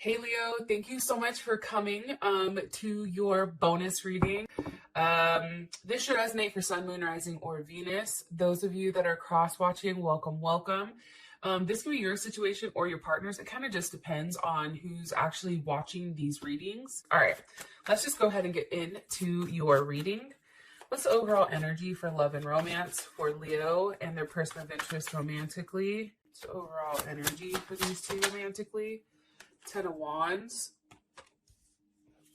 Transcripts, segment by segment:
Hey Leo, thank you so much for coming to your bonus reading. This should resonate for Sun, Moon, Rising, or Venus. Those of you that are cross-watching, welcome, welcome. This could be your situation or your partner's. It kind of just depends on who's actually watching these readings. All right, let's just go ahead and get into your reading. What's the overall energy for love and romance for Leo and their person of interest romantically? What's the overall energy for these two romantically? 10 of Wands.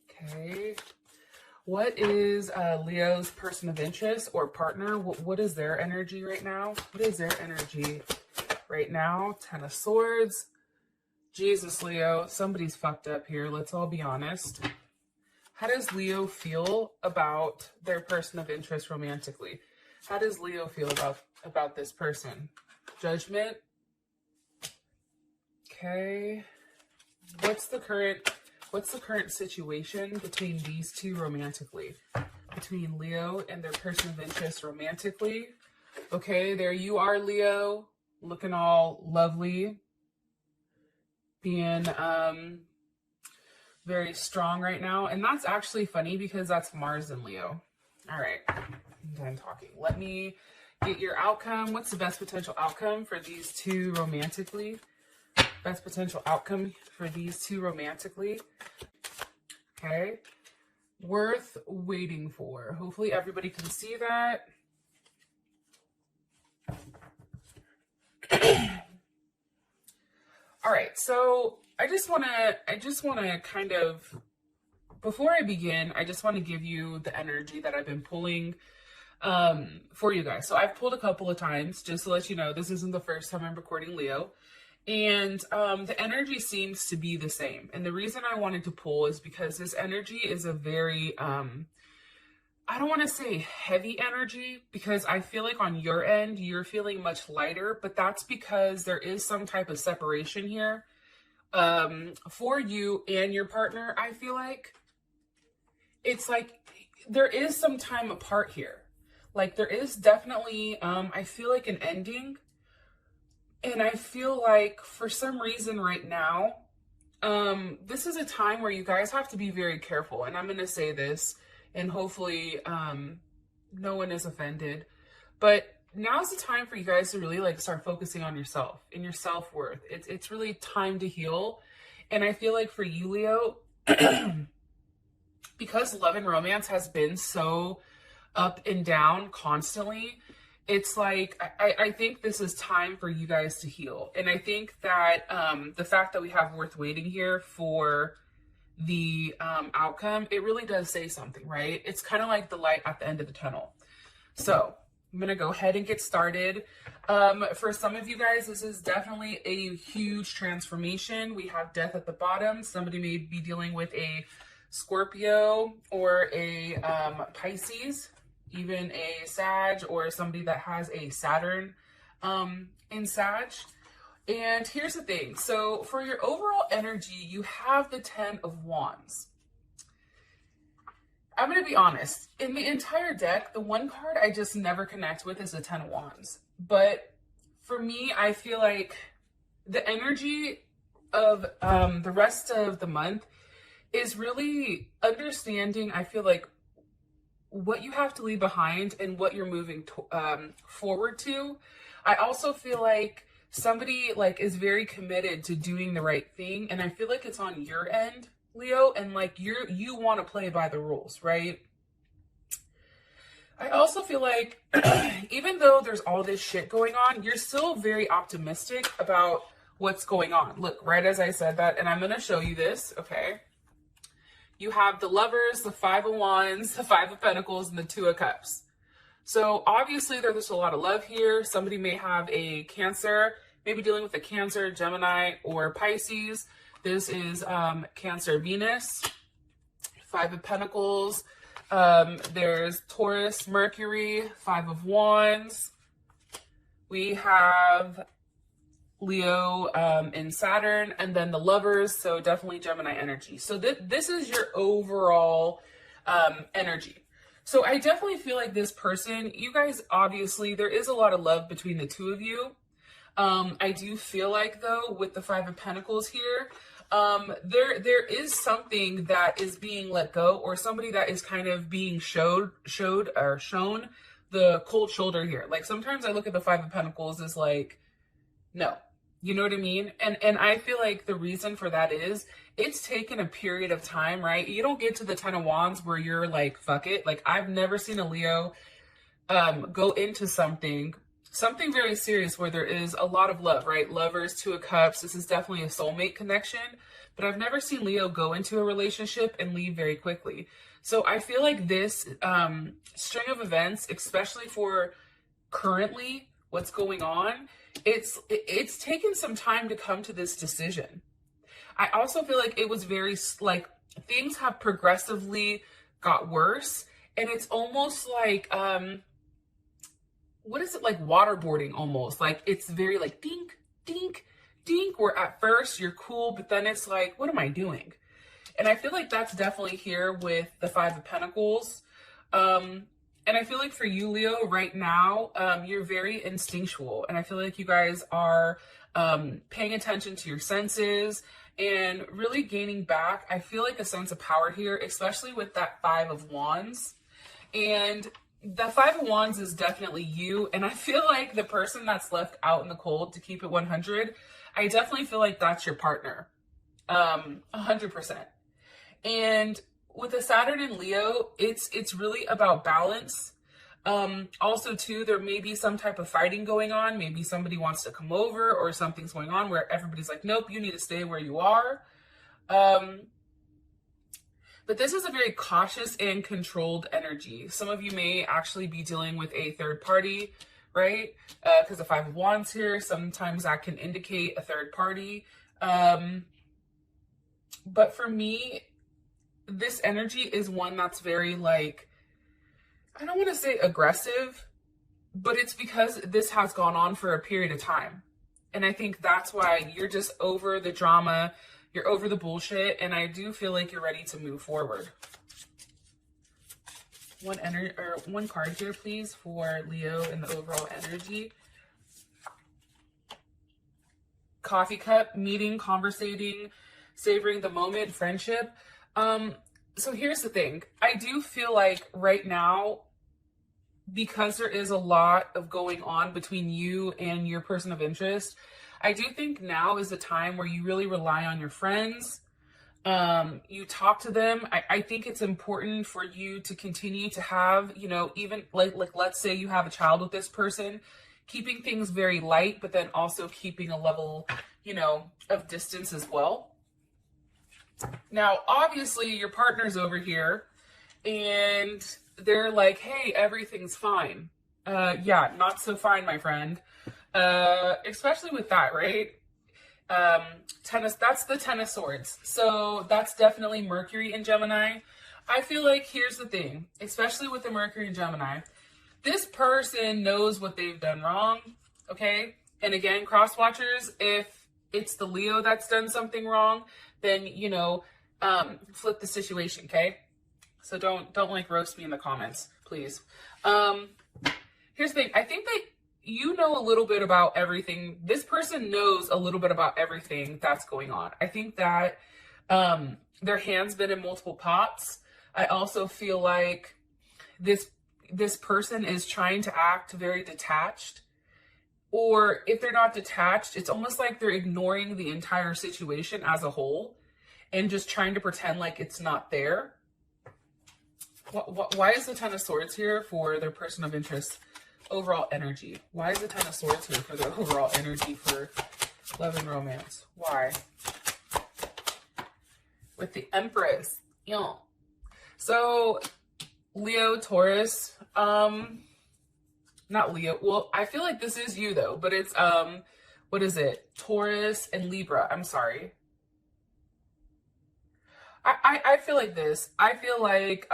Okay. What is Leo's person of interest or partner? What is their energy right now? What is their energy right now? 10 of Swords. Jesus, Leo, somebody's fucked up here. Let's all be honest. How does Leo feel about their person of interest romantically? How does Leo feel about this person? Judgment. Okay. What's the current situation between these two romantically? Between Leo and their person of interest romantically. Okay, there you are, Leo, looking all lovely, being very strong right now. And that's actually funny because that's Mars and Leo. All right, I'm done talking. Let me get your outcome. What's the best potential outcome for these two romantically? Best potential outcome for these two romantically. Okay. Worth waiting for. Hopefully everybody can see that. All right. So I just want to kind of, before I begin, I just want to give you the energy that I've been pulling for you guys. So I've pulled a couple of times just to let you know, this isn't the first time I'm recording Leo. And the energy seems to be the same. And the reason I wanted to pull is because this energy is a very, I don't want to say heavy energy, because I feel like on your end, you're feeling much lighter, but that's because there is some type of separation here for you and your partner. I feel like it's like there is some time apart here. Like there is definitely, I feel like an ending. And I feel like for some reason right now, this is a time where you guys have to be very careful. And I'm going to say this, and hopefully no one is offended. But now's the time for you guys to really like start focusing on yourself and your self-worth. It's really time to heal. And I feel like for you, Leo, because love and romance has been so up and down constantly, it's like, I think this is time for you guys to heal. And I think that the fact that we have worth waiting here for the outcome, it really does say something, right? It's kind of like the light at the end of the tunnel. So I'm going to go ahead and get started. For some of you guys, this is definitely a huge transformation. We have death at the bottom. Somebody may be dealing with a Scorpio or a Pisces, even a Sag, or somebody that has a Saturn in Sag. And here's the thing. So for your overall energy, you have the 10 of Wands. I'm going to be honest. In the entire deck, the one card I just never connect with is the 10 of Wands. But for me, I feel like the energy of the rest of the month is really understanding, I feel like, what you have to leave behind and what you're moving forward to. I also feel like somebody like is very committed to doing the right thing, and I feel like it's on your end, Leo, and like you want to play by the rules, right? I also feel like even though there's all this shit going on, you're still very optimistic about what's going on. Look, right as I said that, and I'm going to show you this, okay? You have the Lovers, the 5 of Wands, the 5 of Pentacles, and the 2 of Cups. So obviously there's a lot of love here. Somebody may have a Cancer, maybe dealing with a Cancer, Gemini, or Pisces. This is Cancer, Venus, 5 of Pentacles. There's Taurus, Mercury, 5 of Wands. We have Leo and Saturn, and then the Lovers, so definitely Gemini energy. So this is your overall energy. So I definitely feel like this person, you guys, obviously there is a lot of love between the two of you. I do feel like, though, with the Five of Pentacles here, there is something that is being let go, or somebody that is kind of being shown the cold shoulder here. Like, sometimes I look at the Five of Pentacles as like, no, you know what I mean? And I feel like the reason for that is it's taken a period of time, right? You don't get to the Ten of Wands where you're like, fuck it. Like, I've never seen a Leo go into something very serious where there is a lot of love, right? Lovers, Two of Cups. This is definitely a soulmate connection, but I've never seen Leo go into a relationship and leave very quickly. So I feel like this string of events, especially for currently what's going on, it's taken some time to come to this decision. I also feel like it was very, like, things have progressively got worse, and it's almost like, what is it, like waterboarding almost? Like, it's very like dink, dink, dink, where at first you're cool, but then it's like, what am I doing? And I feel like that's definitely here with the Five of Pentacles. And I feel like for you, Leo, right now, you're very instinctual. And I feel like you guys are paying attention to your senses and really gaining back, I feel like, a sense of power here, especially with that Five of Wands. And the Five of Wands is definitely you. And I feel like the person that's left out in the cold, to keep it 100, I definitely feel like that's your partner. 100%. And with the Saturn in Leo, it's really about balance. Also too, there may be some type of fighting going on. Maybe somebody wants to come over, or something's going on where everybody's like, nope, you need to stay where you are. But this is a very cautious and controlled energy. Some of you may actually be dealing with a third party, right? Because the Five of Wands here, sometimes that can indicate a third party. But for me, this energy is one that's very, like, I don't want to say aggressive, but it's because this has gone on for a period of time. And I think that's why you're just over the drama, you're over the bullshit, and I do feel like you're ready to move forward. One card here, please, for Leo and the overall energy. Coffee cup, meeting, conversating, savoring the moment, friendship. So here's the thing. I do feel like right now, because there is a lot of going on between you and your person of interest, I do think now is the time where you really rely on your friends. You talk to them. I think it's important for you to continue to have, you know, even like let's say you have a child with this person, keeping things very light, but then also keeping a level, you know, of distance as well. Now, obviously, your partner's over here, and they're like, hey, everything's fine. Yeah, not so fine, my friend. Especially with that, right? That's the Ten of Swords. So that's definitely Mercury in Gemini. I feel like here's the thing, especially with the Mercury in Gemini. This person knows what they've done wrong, okay? And again, cross watchers, if it's the Leo that's done something wrong, then, you know, flip the situation, okay? So don't like roast me in the comments, please. Here's the thing. I think that you know a little bit about everything. This person knows a little bit about everything that's going on. I think that their hand's been in multiple pots. I also feel like this person is trying to act very detached. Or if they're not detached, it's almost like they're ignoring the entire situation as a whole and just trying to pretend like it's not there. Why is the Ten of Swords here for their person of interest overall energy? Why is the Ten of Swords here for their overall energy for love and romance? Why? With the Empress. Yeah. So, Leo, Taurus, not Leo. Well, I feel like this is you though, but it's, what is it? Taurus and Libra. I'm sorry. I feel like this. I feel like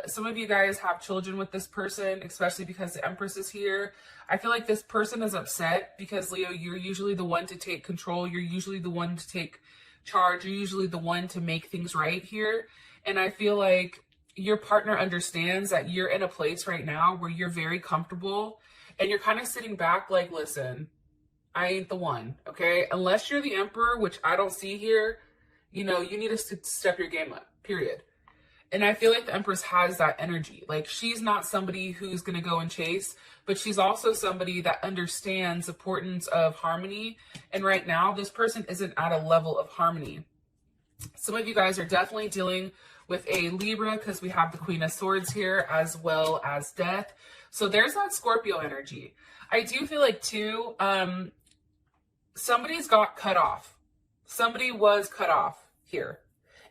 some of you guys have children with this person, especially because the Empress is here. I feel like this person is upset because, Leo, you're usually the one to take control. You're usually the one to take charge. You're usually the one to make things right here. And I feel like your partner understands that you're in a place right now where you're very comfortable and you're kind of sitting back like, listen, I ain't the one, okay? Unless you're the Emperor, which I don't see here, you know, you need to step your game up, period. And I feel like the Empress has that energy. Like, she's not somebody who's going to go and chase, but she's also somebody that understands the importance of harmony. And right now, this person isn't at a level of harmony. Some of you guys are definitely dealing with a Libra because we have the Queen of Swords here as well as Death. So there's that Scorpio energy. I do feel like, too, somebody's got cut off. Somebody was cut off here.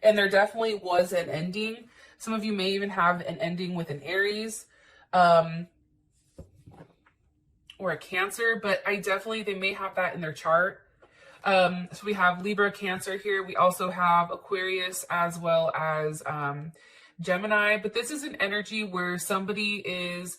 And there definitely was an ending. Some of you may even have an ending with an Aries or a Cancer, but they may have that in their chart. So we have Libra, Cancer here. We also have Aquarius as well as Gemini. But this is an energy where somebody is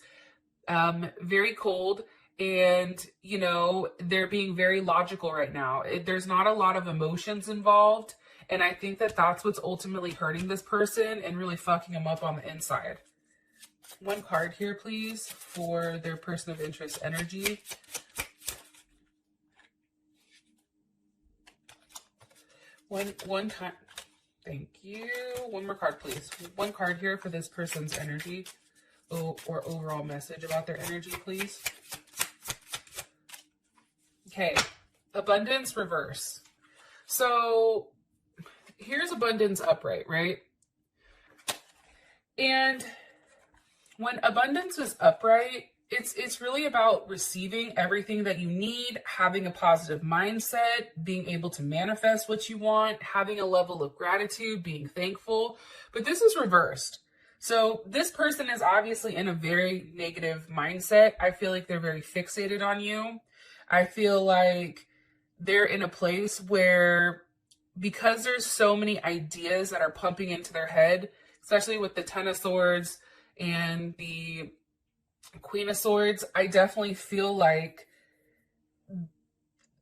very cold and, you know, they're being very logical right now. There's not a lot of emotions involved. And I think that that's what's ultimately hurting this person and really fucking them up on the inside. One card here, please, for their person of interest energy. One time. Thank you. One more card, please. One card here for this person's energy or overall message about their energy, please. Okay. Abundance reverse. So here's abundance upright, right? And when abundance is upright, it's really about receiving everything that you need, having a positive mindset, being able to manifest what you want, having a level of gratitude, being thankful. But this is reversed. So this person is obviously in a very negative mindset. I feel like they're very fixated on you. I feel like they're in a place where, because there's so many ideas that are pumping into their head, especially with the Ten of Swords and the Queen of Swords, I definitely feel like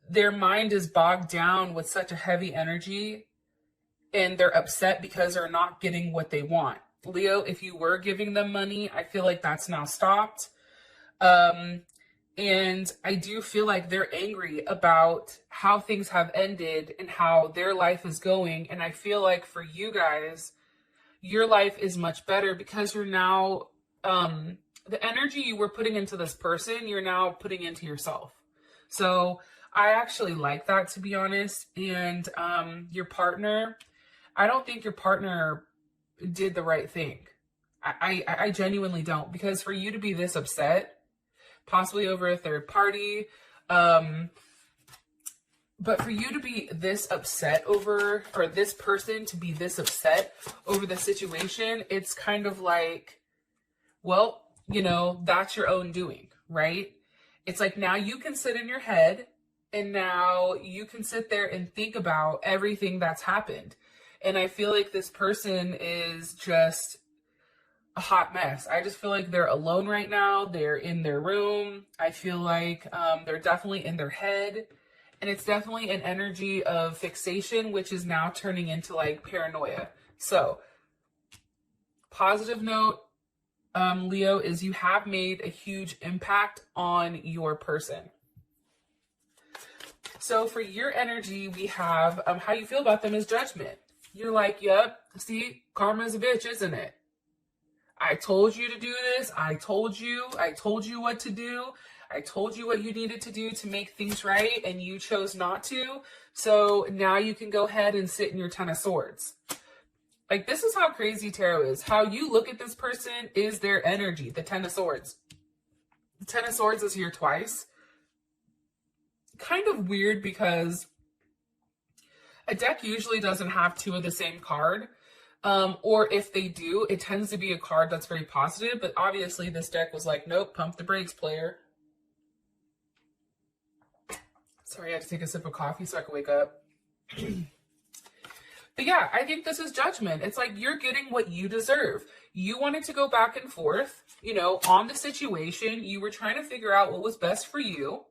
their mind is bogged down with such a heavy energy and they're upset because they're not getting what they want. Leo, if you were giving them money, I feel like that's now stopped. And I do feel like they're angry about how things have ended and how their life is going. And I feel like for you guys, your life is much better because you're now, the energy you were putting into this person, you're now putting into yourself. So I actually like that, to be honest. And your partner, I don't think your partner did the right thing. I genuinely don't, because for you to be this upset, possibly over a third party, but for you to be this upset over, or this person to be this upset over the situation, it's kind of like, well, you know, that's your own doing, right? It's like, now you can sit in your head and now you can sit there and think about everything that's happened. And I feel like this person is just a hot mess. I just feel like they're alone right now. They're in their room. I feel like they're definitely in their head. And it's definitely an energy of fixation, which is now turning into like paranoia. So, positive note, Leo, is you have made a huge impact on your person. So for your energy, we have how you feel about them is judgment. You're like, yep, see, karma's a bitch, isn't it? I told you to do this. I told you what to do. I told you what you needed to do to make things right, and you chose not to. So now you can go ahead and sit in your Ten of Swords. Like, this is how crazy tarot is. How you look at this person is their energy, the Ten of Swords. The Ten of Swords is here twice. Kind of weird because a deck usually doesn't have two of the same card. Or if they do, it tends to be a card that's very positive. But obviously this deck was like, nope, pump the brakes, player. Sorry, I had to take a sip of coffee so I could wake up. But yeah, I think this is judgment. It's like, you're getting what you deserve. You wanted to go back and forth, you know, on the situation. You were trying to figure out what was best for you,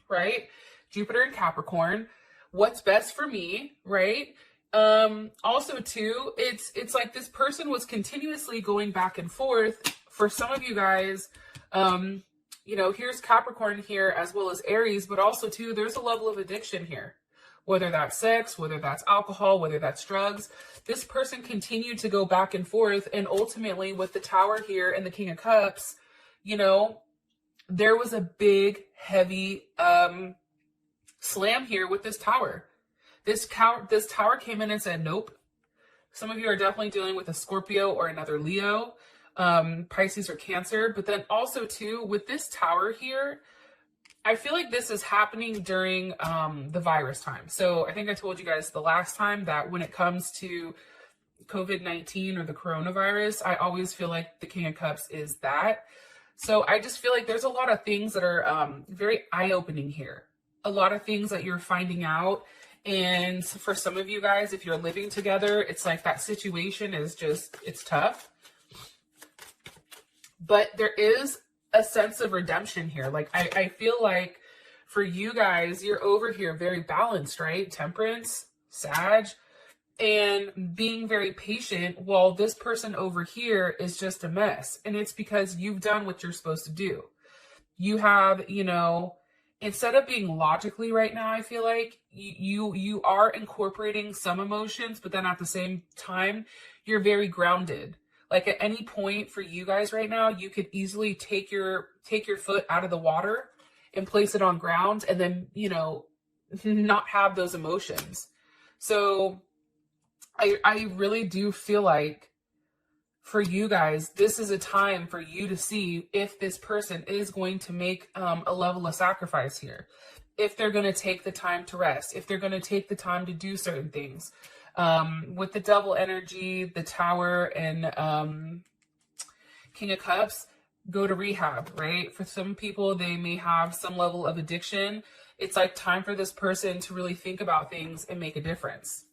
right? Jupiter and Capricorn. What's best for me, right? Also too, it's like this person was continuously going back and forth. For some of you guys, you know, here's Capricorn here as well as Aries, but also too, there's a level of addiction here. Whether that's sex, whether that's alcohol, whether that's drugs, this person continued to go back and forth. And ultimately with the Tower here and the King of Cups, you know, there was a big, heavy slam here with this Tower. This Tower came in and said, nope. Some of you are definitely dealing with a Scorpio or another Leo, Pisces or Cancer. But then also too, with this Tower here, I feel like this is happening during the virus time. So I think I told you guys the last time that when it comes to COVID-19 or the coronavirus, I always feel like the King of Cups is that. So I just feel like there's a lot of things that are very eye-opening here. A lot of things that you're finding out. And for some of you guys, if you're living together, it's like that situation is just, it's tough. But there is a sense of redemption here. Like, I feel like for you guys, you're over here very balanced, right? Temperance, Sag, and being very patient, while this person over here is just a mess. And it's because you've done what you're supposed to do. You have, you know, instead of being logically right now, I feel like you are incorporating some emotions, but then at the same time, you're very grounded. Like at any point for you guys right now, you could easily take your foot out of the water and place it on ground and then, you know, not have those emotions. So I really do feel like for you guys, this is a time for you to see if this person is going to make a level of sacrifice here. If they're going to take the time to rest, if they're going to take the time to do certain things. With the Devil energy, the Tower, and King of Cups, go to rehab, right? For some people, they may have some level of addiction. It's like time for this person to really think about things and make a difference.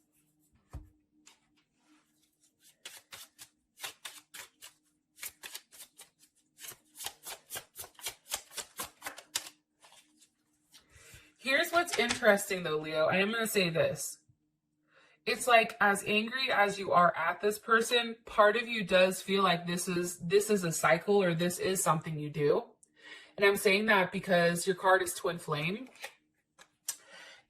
Here's what's interesting though, Leo. I am going to say this. It's like as angry as you are at this person, part of you does feel like this is a cycle or this is something you do. And I'm saying that because your card is Twin Flame.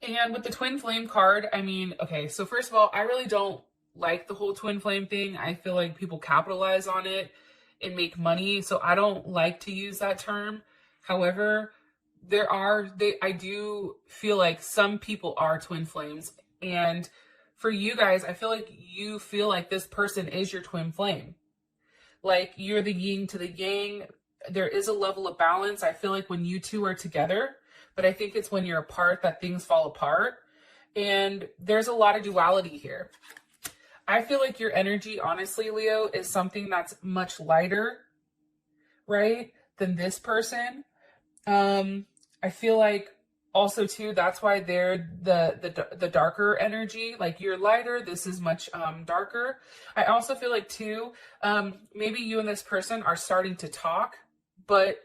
And with the Twin Flame card, I mean, okay, so first of all, I really don't like the whole Twin Flame thing. I feel like people capitalize on it and make money. So I don't like to use that term. However, I do feel like some people are twin flames. And for you guys, I feel like you feel like this person is your twin flame. Like you're the yin to the yang. There is a level of balance. I feel like when you two are together, but I think it's when you're apart that things fall apart. And there's a lot of duality here. I feel like your energy, honestly, Leo, is something that's much lighter, right, than this person. I feel like also too, that's why they're the darker energy. Like you're lighter, this is much darker. I also feel like too, maybe you and this person are starting to talk, but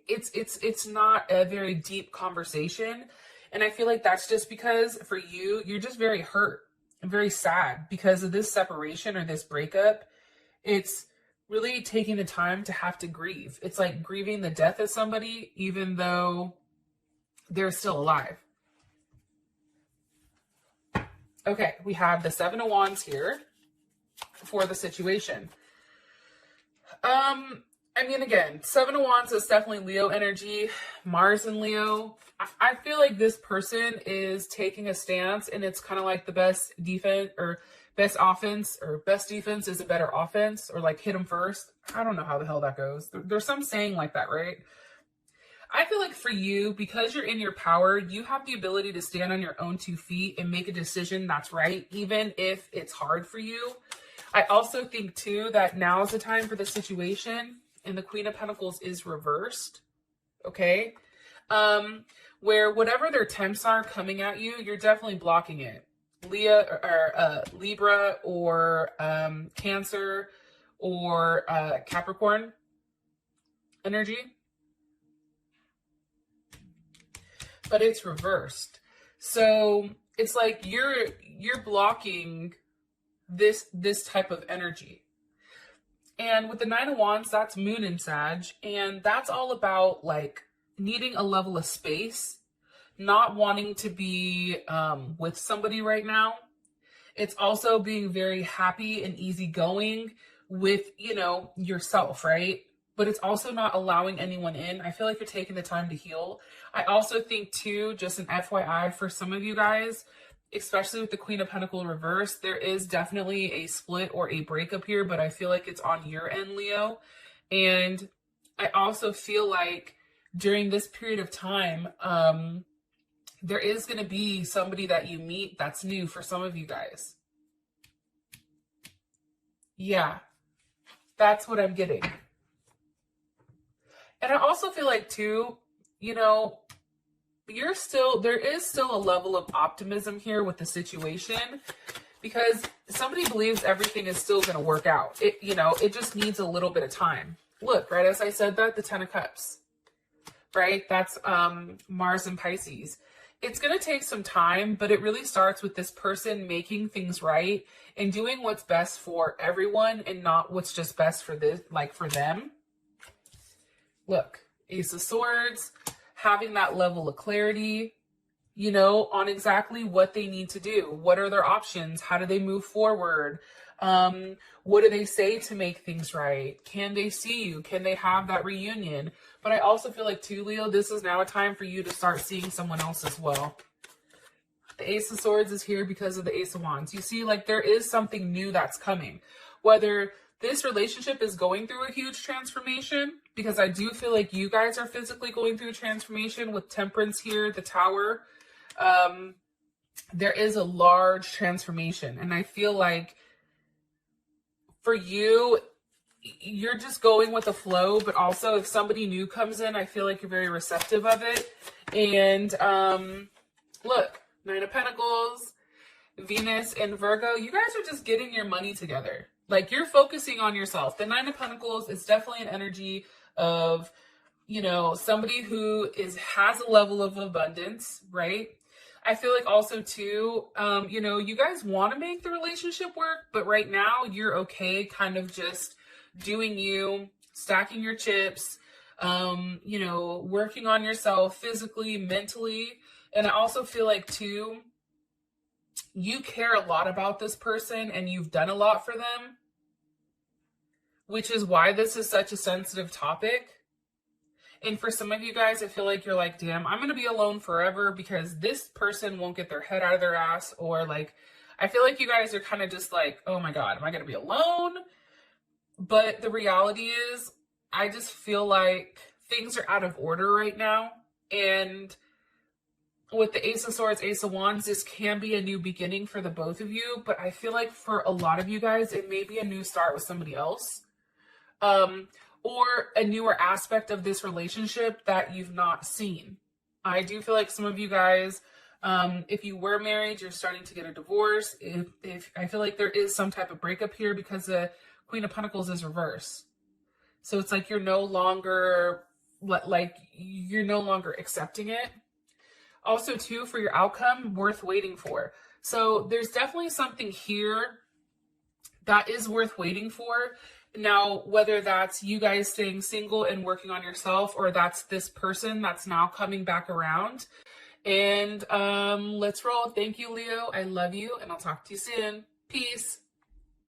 it's not a very deep conversation. And I feel like that's just because for you, you're just very hurt and very sad because of this separation or this breakup. It's really taking the time to have to grieve. It's like grieving the death of somebody, even though they're still alive. Okay, we have the Seven of Wands here for the situation. I mean, again, Seven of Wands is definitely Leo energy, Mars and Leo. I feel like this person is taking a stance, and it's kind of like the best defense or best offense or best defense is a better offense, or like hit them first. I don't know how the hell that goes. There's some saying like that, right? I feel like for you, because you're in your power, you have the ability to stand on your own 2 feet and make a decision that's right, even if it's hard for you. I also think too that now is the time for the situation, and the Queen of Pentacles is reversed, okay? Where whatever their attempts are coming at you, you're definitely blocking it. Libra or Cancer or Capricorn energy. But it's reversed. So it's like you're blocking this type of energy. And with the Nine of Wands, that's Moon in Sag. And that's all about like needing a level of space, not wanting to be with somebody right now. It's also being very happy and easygoing with, you know, yourself, right? But it's also not allowing anyone in. I feel like you're taking the time to heal. I also think too, just an FYI for some of you guys, especially with the Queen of Pentacles reverse, there is definitely a split or a breakup here, but I feel like it's on your end, Leo. And I also feel like during this period of time, there is going to be somebody that you meet that's new for some of you guys. Yeah, that's what I'm getting. And I also feel like too, you know, there is still a level of optimism here with the situation, because somebody believes everything is still going to work out. It just needs a little bit of time. Look, right, as I said that, the Ten of Cups, right? That's Mars and Pisces. It's going to take some time, but it really starts with this person making things right and doing what's best for everyone and not what's just best for for them. Look, Ace of Swords, having that level of clarity, you know, on exactly what they need to do. What are their options? How do they move forward? What do they say to make things right? Can they see you? Can they have that reunion? But I also feel like too, Leo, this is now a time for you to start seeing someone else as well. The Ace of Swords is here because of the Ace of Wands. You see, like, there is something new that's coming. Whether this relationship is going through a huge transformation, because I do feel like you guys are physically going through a transformation with Temperance here, the Tower. There is a large transformation. And I feel like for you, you're just going with the flow, but also if somebody new comes in, I feel like you're very receptive of it. And look, Nine of Pentacles, Venus and Virgo, you guys are just getting your money together. Like, you're focusing on yourself. The Nine of Pentacles is definitely an energy of, you know, somebody who has a level of abundance, right? I feel like also too, you know, you guys want to make the relationship work, but right now you're okay kind of just doing you, stacking your chips, you know, working on yourself physically, mentally. And I also feel like too, you care a lot about this person and you've done a lot for them, which is why this is such a sensitive topic. And for some of you guys, I feel like you're like, damn, I'm going to be alone forever because this person won't get their head out of their ass. Or like, I feel like you guys are kind of just like, oh my God, am I going to be alone? But the reality is, I just feel like things are out of order right now. And with the Ace of Swords, Ace of Wands, this can be a new beginning for the both of you. But I feel like for a lot of you guys, it may be a new start with somebody else. Or a newer aspect of this relationship that you've not seen. I do feel like some of you guys, if you were married, you're starting to get a divorce. If I feel like there is some type of breakup here because the Queen of Pentacles is reverse. So it's like you're no longer accepting it. Also too, for your outcome, worth waiting for. So there's definitely something here that is worth waiting for. Now, whether that's you guys staying single and working on yourself, or that's this person that's now coming back around. And let's roll. Thank you, Leo. I love you, and I'll talk to you soon. Peace.